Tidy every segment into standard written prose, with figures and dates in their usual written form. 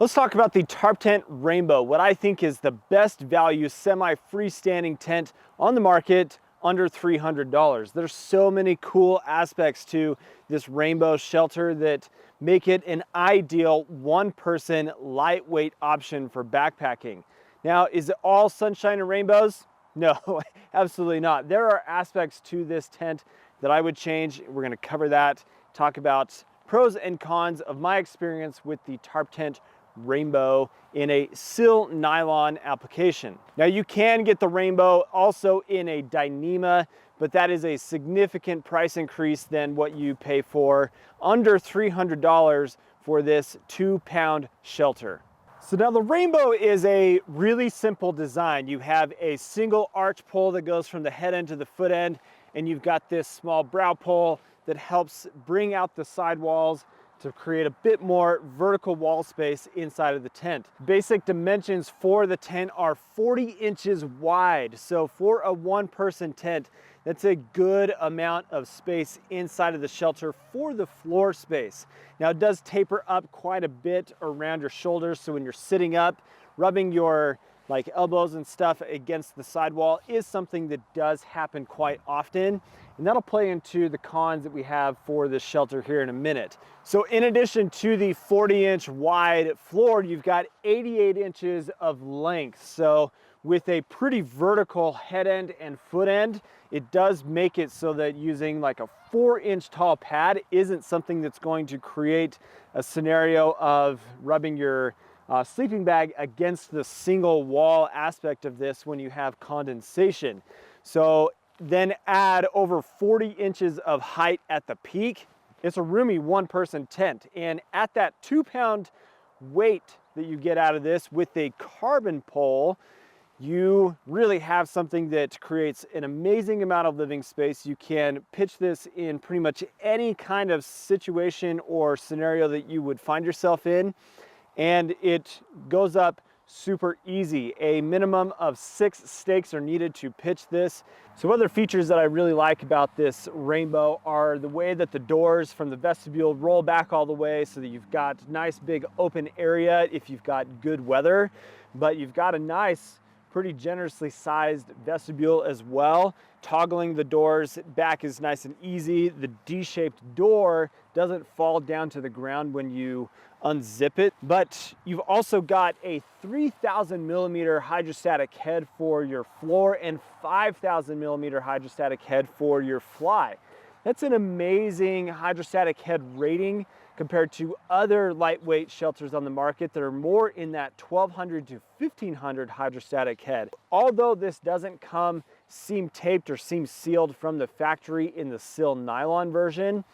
Let's talk about the Tarptent Rainbow, what I think is the best value semi-freestanding tent on the market under $300. There's so many cool aspects to this rainbow shelter that make it an ideal one-person lightweight option for backpacking. Now, is it all sunshine and rainbows? No, absolutely not. There are aspects to this tent that I would change. We're going to cover that, talk about pros and cons of my experience with the Tarptent Rainbow in a silnylon application. Now, you can get the Rainbow also in a Dyneema, but that is a significant price increase than what you pay for under $300 for this 2-pound shelter. So now the Rainbow is a really simple design. You have a single arch pole that goes from the head end to the foot end, and you've got this small brow pole that helps bring out the sidewalls to create a bit more vertical wall space inside of the tent. Basic dimensions for the tent are 40 inches wide. So for a one-person tent, that's a good amount of space inside of the shelter for the floor space. Now, it does taper up quite a bit around your shoulders, so when you're sitting up, rubbing your elbows and stuff against the sidewall is something that does happen quite often, and that'll play into the cons that we have for this shelter here in a minute. So in addition to the 40-inch wide floor, you've got 88 inches of length. So with a pretty vertical head end and foot end, it does make it so that using like a 4-inch tall pad isn't something that's going to create a scenario of rubbing your sleeping bag against the single wall aspect of this when you have condensation. So then add over 40 inches of height at the peak. It's a roomy one-person tent, and at that 2-pound weight that you get out of this with a carbon pole, you really have something that creates an amazing amount of living space. You can pitch this in pretty much any kind of situation or scenario that you would find yourself in, and it goes up super easy. A minimum of 6 stakes are needed to pitch this. So other features that I really like about this Rainbow are the way that the doors from the vestibule roll back all the way so that you've got nice big open area if you've got good weather, but you've got a nice, pretty generously sized vestibule as well. Toggling the doors back is nice and easy. The D-shaped door doesn't fall down to the ground when you unzip it, but you've also got a 3,000 millimeter hydrostatic head for your floor and 5,000 millimeter hydrostatic head for your fly. That's an amazing hydrostatic head rating compared to other lightweight shelters on the market that are more in that 1,200 to 1,500 hydrostatic head. Although this doesn't come seam taped or seam sealed from the factory in the silnylon version,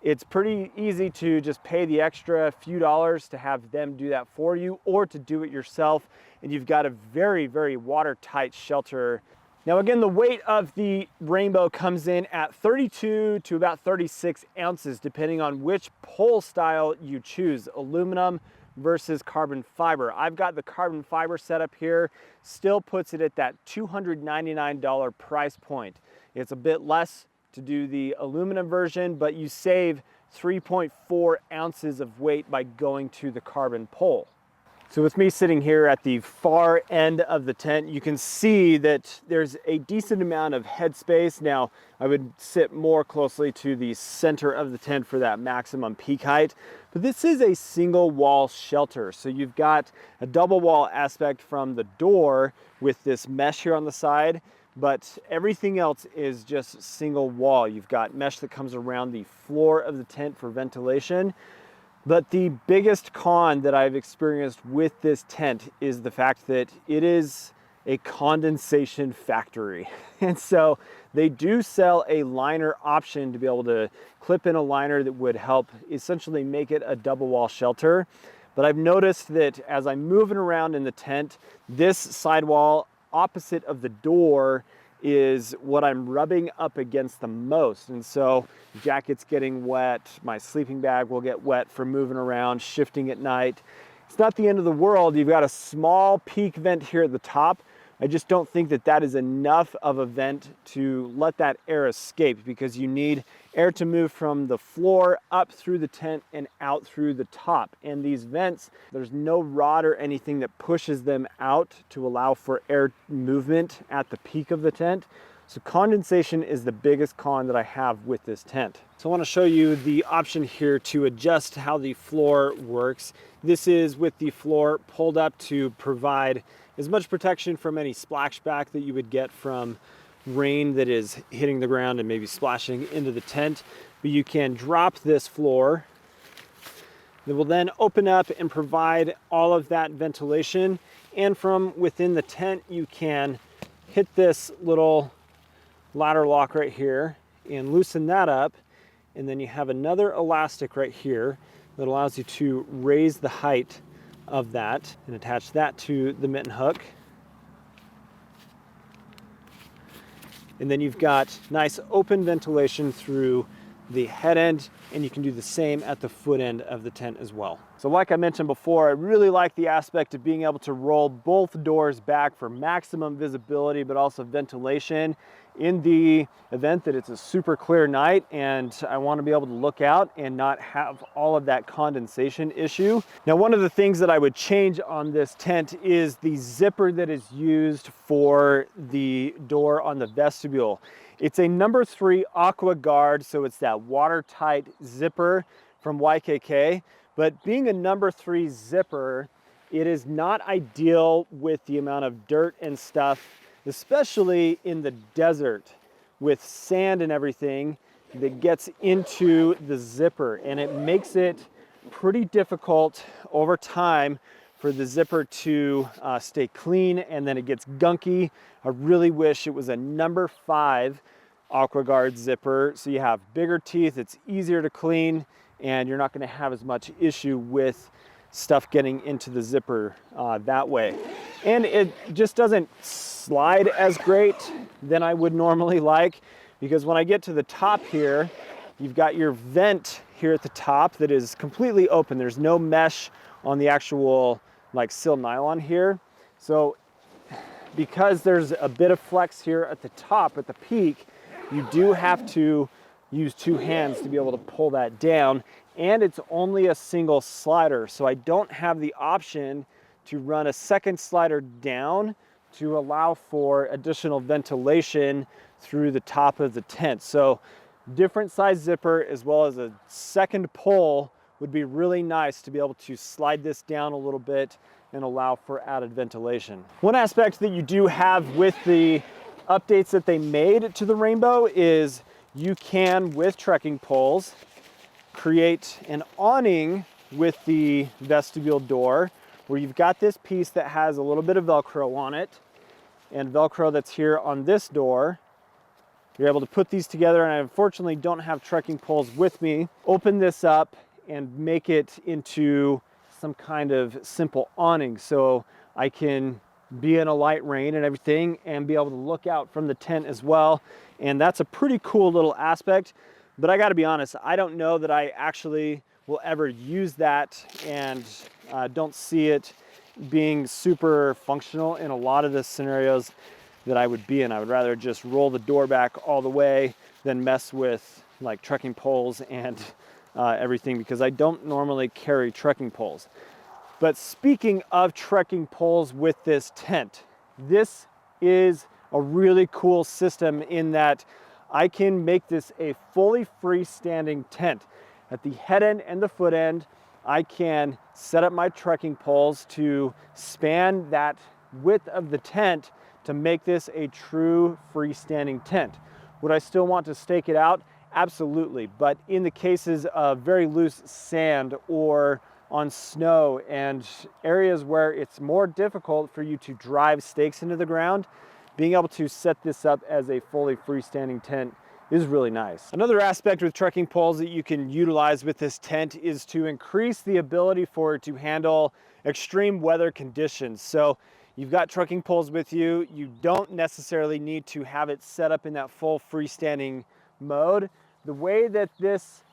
it's pretty easy to just pay the extra few dollars to have them do that for you or to do it yourself, and you've got a very, very watertight shelter. Now again, the weight of the Rainbow comes in at 32 to about 36 ounces, depending on which pole style you choose, aluminum versus carbon fiber. I've got the carbon fiber setup here, still puts it at that $299 price point. It's a bit less to do the aluminum version, but you save 3.4 ounces of weight by going to the carbon pole. So with me sitting here at the far end of the tent, you can see that there's a decent amount of headspace. Now, I would sit more closely to the center of the tent for that maximum peak height, but this is a single wall shelter. So you've got a double wall aspect from the door with this mesh here on the side, but everything else is just single wall. You've got mesh that comes around the floor of the tent for ventilation. But the biggest con that I've experienced with this tent is the fact that it is a condensation factory. And so they do sell a liner option to be able to clip in a liner that would help essentially make it a double wall shelter. But I've noticed that as I'm moving around in the tent, this sidewall opposite of the door is what I'm rubbing up against the most. And so jacket's getting wet, my sleeping bag will get wet from moving around, shifting at night. It's not the end of the world. You've got a small peak vent here at the top, I just don't think that that is enough of a vent to let that air escape, because you need air to move from the floor up through the tent and out through the top. And these vents, there's no rod or anything that pushes them out to allow for air movement at the peak of the tent. So condensation is the biggest con that I have with this tent. So I want to show you the option here to adjust how the floor works. This is with the floor pulled up to provide as much protection from any splashback that you would get from rain that is hitting the ground and maybe splashing into the tent. But you can drop this floor. It will then open up and provide all of that ventilation. And from within the tent, you can hit this little ladder lock right here and loosen that up. And then you have another elastic right here that allows you to raise the height of that and attach that to the mitten hook. And then you've got nice open ventilation through the head end, and you can do the same at the foot end of the tent as well. So like I mentioned before, I really like the aspect of being able to roll both doors back for maximum visibility, but also ventilation in the event that it's a super clear night and I want to be able to look out and not have all of that condensation issue. Now, one of the things that I would change on this tent is the zipper that is used for the door on the vestibule. It's a number 3 Aqua Guard, so it's that watertight zipper from YKK. But being a number 3 zipper, it is not ideal with the amount of dirt and stuff, especially in the desert with sand and everything that gets into the zipper. And it makes it pretty difficult over time for the zipper to stay clean, and then it gets gunky. I really wish it was a number 5 Aqua Guard zipper, so you have bigger teeth, it's easier to clean, and you're not going to have as much issue with stuff getting into the zipper that way. And it just doesn't slide as great than I would normally like, because when I get to the top here, you've got your vent here at the top that is completely open. There's no mesh on the actual like silnylon here. So because there's a bit of flex here at the top, at the peak, you do have to use 2 hands to be able to pull that down, and it's only a single slider, so I don't have the option to run a second slider down to allow for additional ventilation through the top of the tent. So different size zipper as well as a second pull would be really nice to be able to slide this down a little bit and allow for added ventilation. One aspect that you do have with the updates that they made to the Rainbow is you can, with trekking poles, create an awning with the vestibule door, where you've got this piece that has a little bit of Velcro on it and Velcro that's here on this door. You're able to put these together, and I unfortunately don't have trekking poles with me. Open this up and make it into some kind of simple awning, so I can be in a light rain and everything and be able to look out from the tent as well. And that's a pretty cool little aspect, but I got to be honest, I don't know that I actually will ever use that, and don't see it being super functional in a lot of the scenarios that I would be in. I would rather just roll the door back all the way than mess with like trekking poles and everything, because I don't normally carry trekking poles. But speaking of trekking poles with this tent, this is a really cool system in that I can make this a fully freestanding tent. At the head end and the foot end, I can set up my trekking poles to span that width of the tent to make this a true freestanding tent. Would I still want to stake it out? Absolutely. But in the cases of very loose sand or on snow and areas where it's more difficult for you to drive stakes into the ground, being able to set this up as a fully freestanding tent is really nice. Another aspect with trekking poles that you can utilize with this tent is to increase the ability for it to handle extreme weather conditions. So you've got trekking poles with you, you don't necessarily need to have it set up in that full freestanding mode. The way that this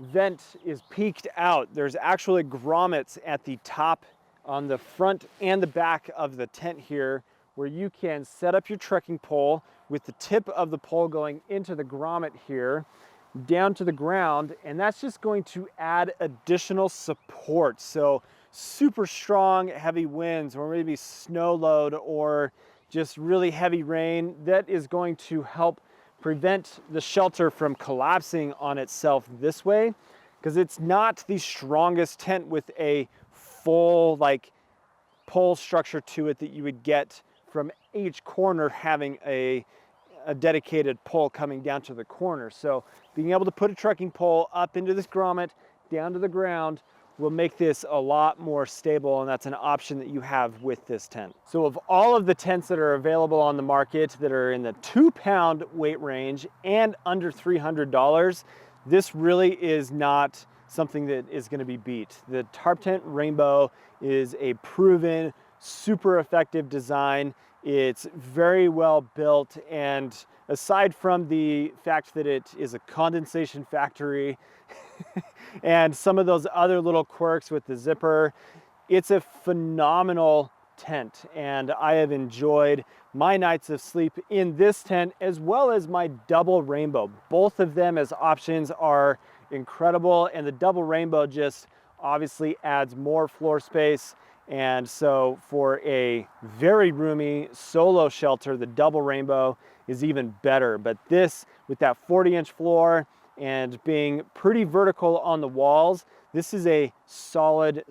vent is peaked out, there's actually grommets at the top on the front and the back of the tent here where you can set up your trekking pole with the tip of the pole going into the grommet here, down to the ground, and that's just going to add additional support. So super strong, heavy winds, or maybe snow load, or just really heavy rain, that is going to help prevent the shelter from collapsing on itself this way, because it's not the strongest tent with a full like pole structure to it that you would get from each corner having a dedicated pole coming down to the corner. So being able to put a trekking pole up into this grommet, down to the ground, will make this a lot more stable, and that's an option that you have with this tent. So of all of the tents that are available on the market that are in the 2-pound weight range and under $300, this really is not something that is going to be beat. The Tarptent Rainbow is a proven, super effective design. It's very well built, and aside from the fact that it is a condensation factory and some of those other little quirks with the zipper, it's a phenomenal tent, and I have enjoyed my nights of sleep in this tent as well as my double rainbow. Both of them as options are incredible, and the double rainbow just obviously adds more floor space. And so for a very roomy solo shelter, the double rainbow is even better. But this, with that 40-inch floor and being pretty vertical on the walls, this is a solid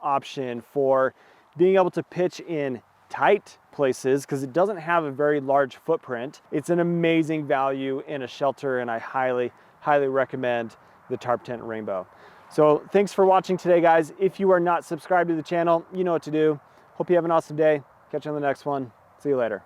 option for being able to pitch in tight places, because it doesn't have a very large footprint. It's an amazing value in a shelter, and I highly recommend the Tarptent Rainbow. So thanks for watching today, guys. If you are not subscribed to the channel, you know what to do. Hope you have an awesome day. Catch you on the next one. See you later.